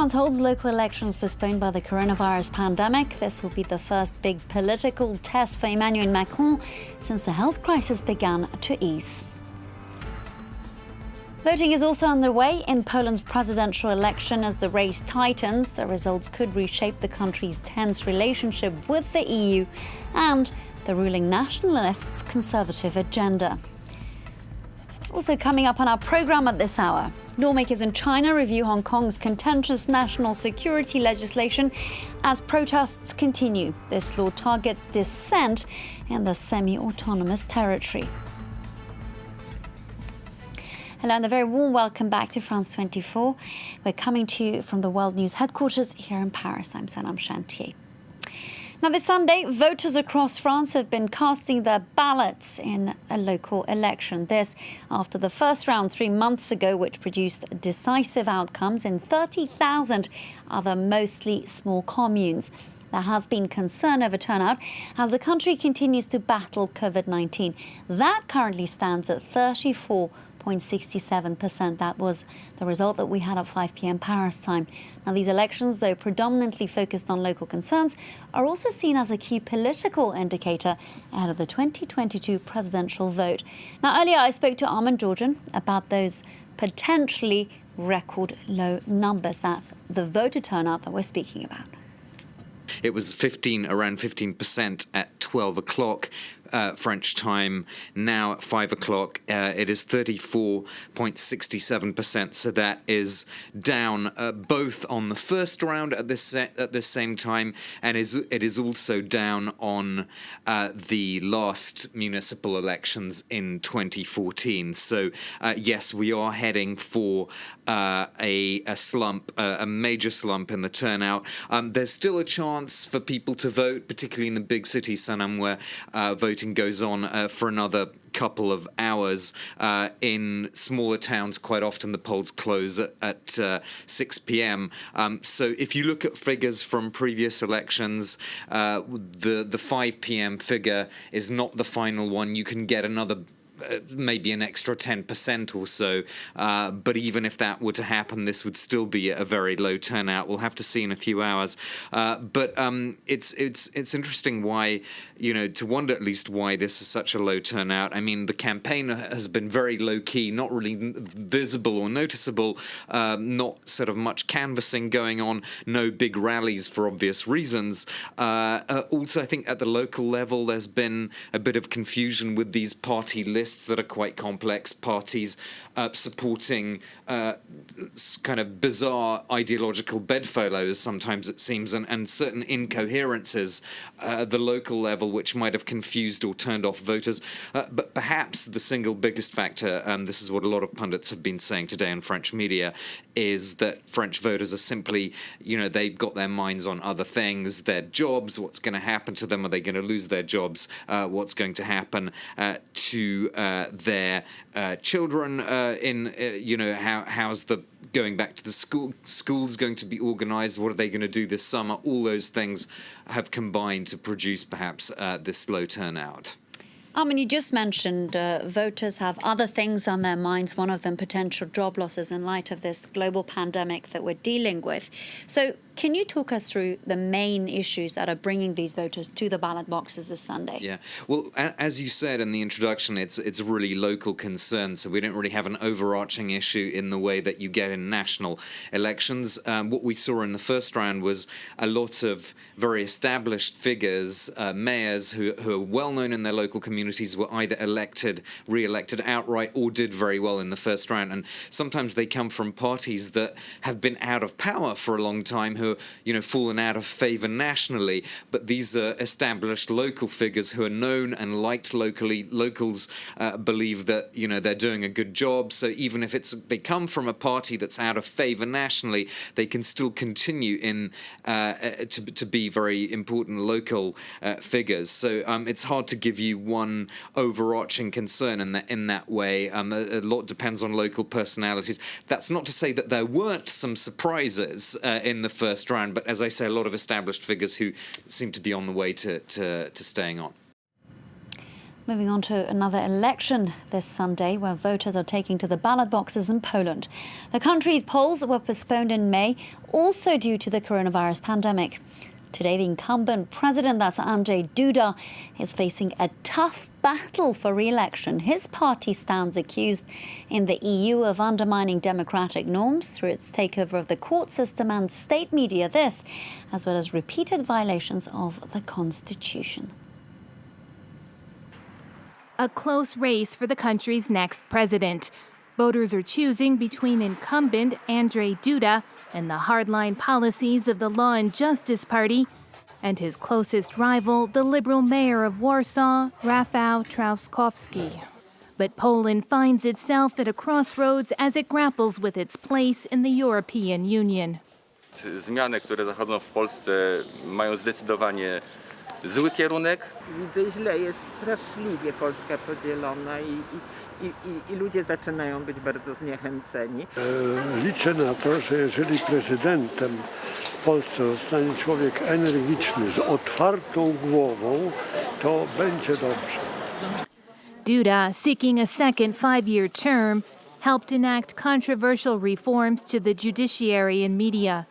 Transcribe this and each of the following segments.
France holds local elections postponed by the coronavirus pandemic. This will be the first big political test for Emmanuel Macron since the health crisis began to ease. Voting is also underway in Poland's presidential election as the race tightens. The results could reshape the country's tense relationship with the EU and the ruling nationalists' conservative agenda. Also coming up on our programme at this hour, lawmakers in China review Hong Kong's contentious national security legislation as protests continue. This law targets dissent in the semi-autonomous territory. Hello and a very warm welcome back to France 24. We're coming to you from the World News headquarters here in Paris. I'm Sanam Chantier. Now, this Sunday, voters across France have been casting their ballots in a local election. This after the first round 3 months ago, which produced decisive outcomes in 30,000 other mostly small communes. There has been concern over turnout as the country continues to battle COVID-19. That currently stands at 34.67%. That was the result that we had at 5 p.m. Paris time. Now, these elections, though predominantly focused on local concerns, are also seen as a key political indicator ahead of the 2022 presidential vote. Now, earlier I spoke to Armand Georgian about those potentially record low numbers. That's the voter turnout that we're speaking about. It was around 15% at 12 o'clock French time. Now at 5 o'clock, it is 34.67%. So that is down both on the first round at this same time, and it is also down on the last municipal elections in 2014. So yes, we are heading for a slump, a major slump in the turnout. There's still a chance for people to vote, particularly in the big cities, Sanam, where voting goes on for another couple of hours. In smaller towns, quite often the polls close at 6 p.m. So if you look at figures from previous elections, the 5 p.m. figure is not the final one. You can get another maybe an extra 10% or so, but even if that were to happen, this would still be a very low turnout. We'll have to see in a few hours. But it's interesting why, to wonder at least why this is such a low turnout. I mean, the campaign has been very low key, not really visible or noticeable, not sort of much canvassing going on, no big rallies for obvious reasons. Also, I think at the local level, there's been a bit of confusion with these party lists that are quite complex, parties supporting kind of bizarre ideological bedfellows, sometimes it seems, and certain incoherences at the local level which might have confused or turned off voters. But perhaps the single biggest factor, this is what a lot of pundits have been saying today in French media, is that French voters are simply, they've got their minds on other things, their jobs, what's going to happen to them, are they going to lose their jobs, what's going to happen to their children, how's the going back to the schools going to be organised, what are they going to do this summer? All those things have combined to produce perhaps this low turnout. You just mentioned voters have other things on their minds, one of them potential job losses in light of this global pandemic that we're dealing with. So can you talk us through the main issues that are bringing these voters to the ballot boxes this Sunday? Yeah, well, as you said in the introduction, it's really local concern, so we don't really have an overarching issue in the way that you get in national elections. What we saw in the first round was a lot of very established figures, mayors who are well known in their local communities, were either re-elected outright or did very well in the first round. And sometimes they come from parties that have been out of power for a long time, who are, fallen out of favour nationally. But these are established local figures who are known and liked locally. Locals believe that, they're doing a good job. So even if they come from a party that's out of favour nationally, they can still continue to be very important local figures. So it's hard to give you one overarching concern in that way. A lot depends on local personalities. That's not to say that there weren't some surprises in the first round, but as I say, a lot of established figures who seem to be on the way to staying on. Moving on to another election this Sunday, where voters are taking to the ballot boxes in Poland. The country's polls were postponed in May, also due to the coronavirus pandemic. Today, the incumbent president, that's Andrzej Duda, is facing a tough battle for re-election. His party stands accused in the EU of undermining democratic norms through its takeover of the court system and state media, this, as well as repeated violations of the constitution. A close race for the country's next president. Voters are choosing between incumbent Andrzej Duda and the hardline policies of the Law and Justice Party, and his closest rival, the liberal mayor of Warsaw, Rafał Trzaskowski. But Poland finds itself at a crossroads as it grapples with its place in the European Union. Zmiany, które zachodzą w Polsce, mają zdecydowanie zły kierunek. Widzę źle, jest straszliwie Polska podzielona i ludzie zaczynają być bardzo zniechęceni. Liczę na to, że jeżeli prezydentem w Polsce zostanie człowiek energiczny, z otwartą głową, to będzie dobrze. Duda, seeking a second five-year term, helped enact controversial reforms to the judiciary and media.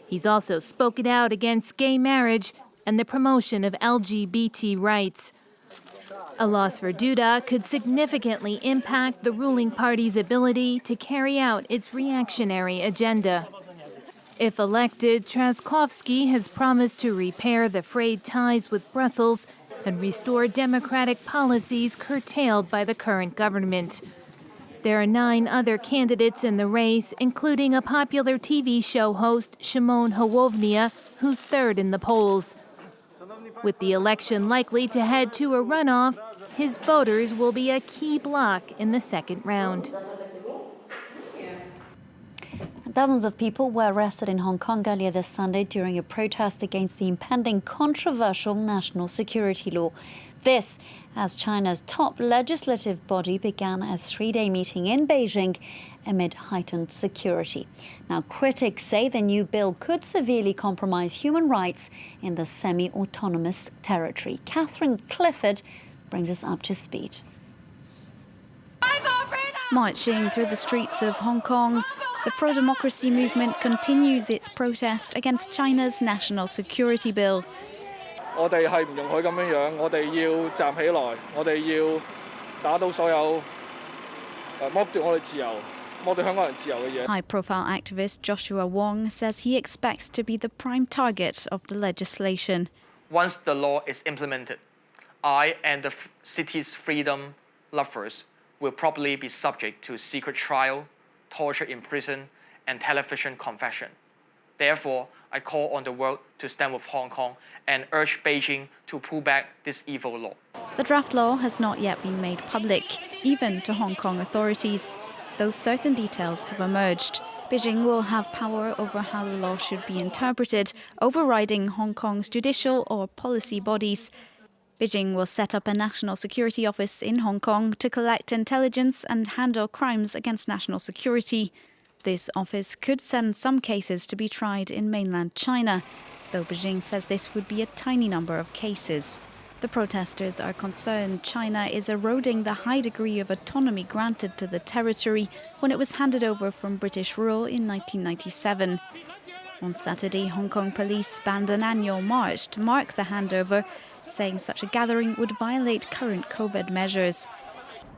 He's also spoken out against gay marriage and the promotion of LGBT rights. A loss for Duda could significantly impact the ruling party's ability to carry out its reactionary agenda. If elected, Trzaskowski has promised to repair the frayed ties with Brussels and restore democratic policies curtailed by the current government. There are 9 other candidates in the race, including a popular TV show host, Szymon Hołownia, who's third in the polls. With the election likely to head to a runoff, his voters will be a key bloc in the second round. Dozens of people were arrested in Hong Kong earlier this Sunday during a protest against the impending controversial national security law. This, as China's top legislative body began a 3-day meeting in Beijing amid heightened security. Now, critics say the new bill could severely compromise human rights in the semi-autonomous territory. Catherine Clifford brings us up to speed. Marching through the streets of Hong Kong, the pro-democracy movement continues its protest against China's national security bill. 我哋係唔容許咁樣樣，我哋要站起來，我哋要打倒所有剝奪我哋自由、剝奪香港人自由嘅嘢。 High-profile activist Joshua Wong says he expects to be the prime target of the legislation. Once the law is implemented, I and the city's freedom lovers will probably be subject to secret trial, torture in prison, and television confession. Therefore, I call on the world to stand with Hong Kong and urge Beijing to pull back this evil law. The draft law has not yet been made public, even to Hong Kong authorities, though certain details have emerged. Beijing will have power over how the law should be interpreted, overriding Hong Kong's judicial or policy bodies. Beijing will set up a national security office in Hong Kong to collect intelligence and handle crimes against national security. This office could send some cases to be tried in mainland China, though Beijing says this would be a tiny number of cases. The protesters are concerned China is eroding the high degree of autonomy granted to the territory when it was handed over from British rule in 1997. On Saturday, Hong Kong police banned an annual march to mark the handover, saying such a gathering would violate current COVID measures.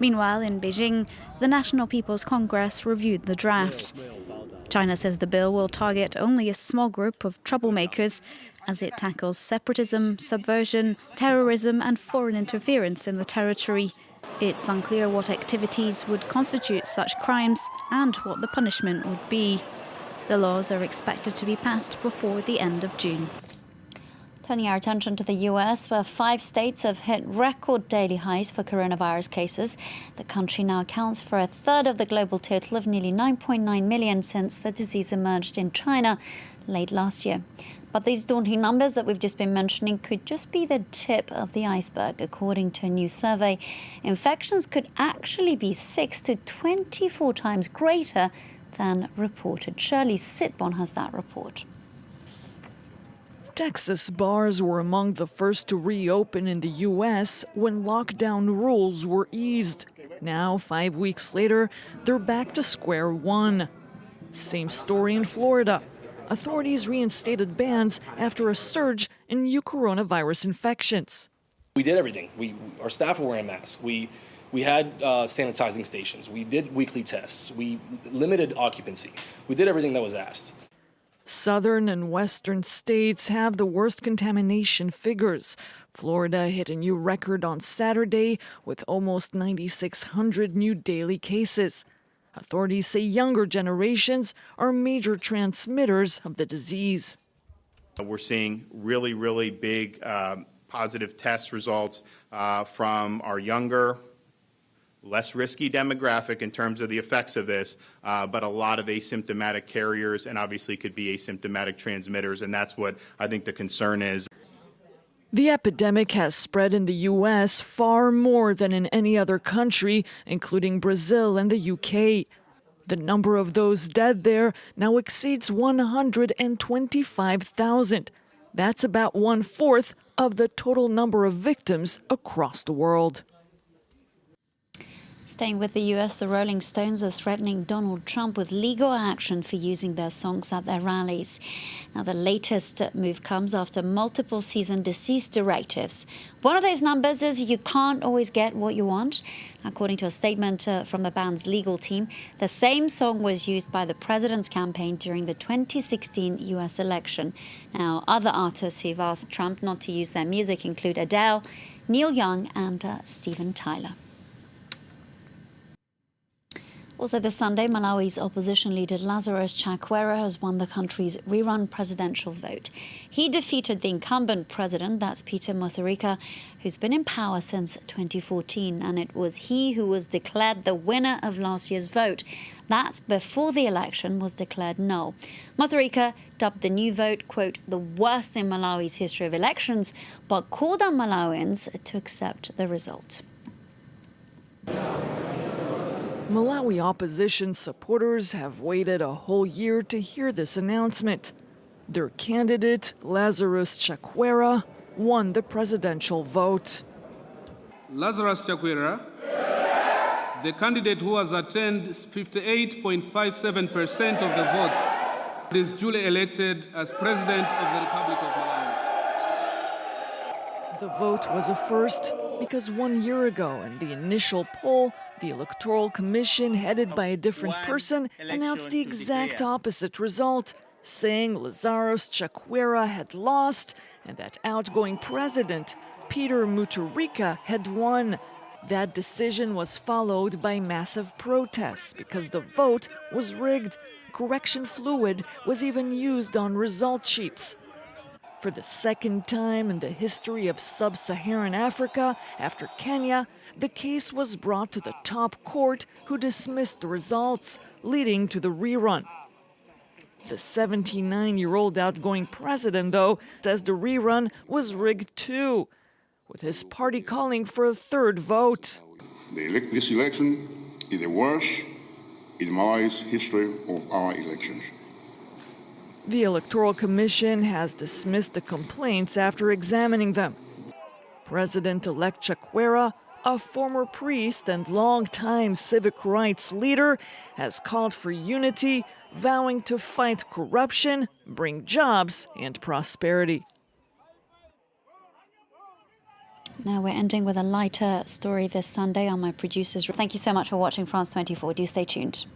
Meanwhile, in Beijing, the National People's Congress reviewed the draft. China says the bill will target only a small group of troublemakers as it tackles separatism, subversion, terrorism and foreign interference in the territory. It's unclear what activities would constitute such crimes and what the punishment would be. The laws are expected to be passed before the end of June. Turning our attention to the US, where 5 states have hit record daily highs for coronavirus cases. The country now accounts for a third of the global total of nearly 9.9 million since the disease emerged in China late last year. But these daunting numbers that we've just been mentioning could just be the tip of the iceberg. According to a new survey, infections could actually be 6 to 24 times greater than reported. Shirley Sitbon has that report. Texas bars were among the first to reopen in the U.S. when lockdown rules were eased. Now, 5 weeks later, they're back to square one. Same story in Florida. Authorities reinstated bans after a surge in new coronavirus infections. We did everything. Our staff were wearing masks. We had sanitizing stations. We did weekly tests. We limited occupancy. We did everything that was asked. Southern and western states have the worst contamination figures. Florida hit a new record on Saturday with almost 9,600 new daily cases. Authorities say younger generations are major transmitters of the disease. We're seeing really big positive test results from our younger, less risky demographic in terms of the effects of this, but a lot of asymptomatic carriers and obviously could be asymptomatic transmitters, and that's what I think the concern is. The epidemic has spread in the U.S. far more than in any other country, including Brazil and the UK. The number of those dead there now exceeds 125,000. That's about 1/4 of the total number of victims across the world. Staying with the U.S., the Rolling Stones are threatening Donald Trump with legal action for using their songs at their rallies. Now, the latest move comes after multiple cease and desist directives. One of those numbers is you can't always get what you want. According to a statement from the band's legal team, the same song was used by the president's campaign during the 2016 U.S. election. Now, other artists who've asked Trump not to use their music include Adele, Neil Young and Steven Tyler. Also this Sunday, Malawi's opposition leader Lazarus Chakwera has won the country's rerun presidential vote. He defeated the incumbent president, that's Peter Mutharika, who's been in power since 2014, and it was he who was declared the winner of last year's vote. That's before the election was declared null. Mutharika dubbed the new vote, quote, the worst in Malawi's history of elections, but called on Malawians to accept the result. Malawi opposition supporters have waited a whole year to hear this announcement. Their candidate, Lazarus Chakwera, won the presidential vote. Lazarus Chakwera, the candidate who has attained 58.57% of the votes, is duly elected as President of the Republic of Malawi. The vote was a first because 1 year ago, in the initial poll, the Electoral Commission, headed by a different person, announced the exact opposite result, saying Lazarus Chakwera had lost and that outgoing president, Peter Mutharika, had won. That decision was followed by massive protests because the vote was rigged. Correction fluid was even used on result sheets. For the second time in the history of sub-Saharan Africa, after Kenya, the case was brought to the top court, who dismissed the results, leading to the rerun. The 79-year-old outgoing president, though, says the rerun was rigged too, with his party calling for a third vote. This election is the worst in Malawi's history of our elections. The Electoral Commission has dismissed the complaints after examining them. President-elect Chakwera, a former priest and longtime civic rights leader, has called for unity, vowing to fight corruption, bring jobs and prosperity. Now we're ending with a lighter story this Sunday on my producers. Thank you so much for watching France 24. Do stay tuned.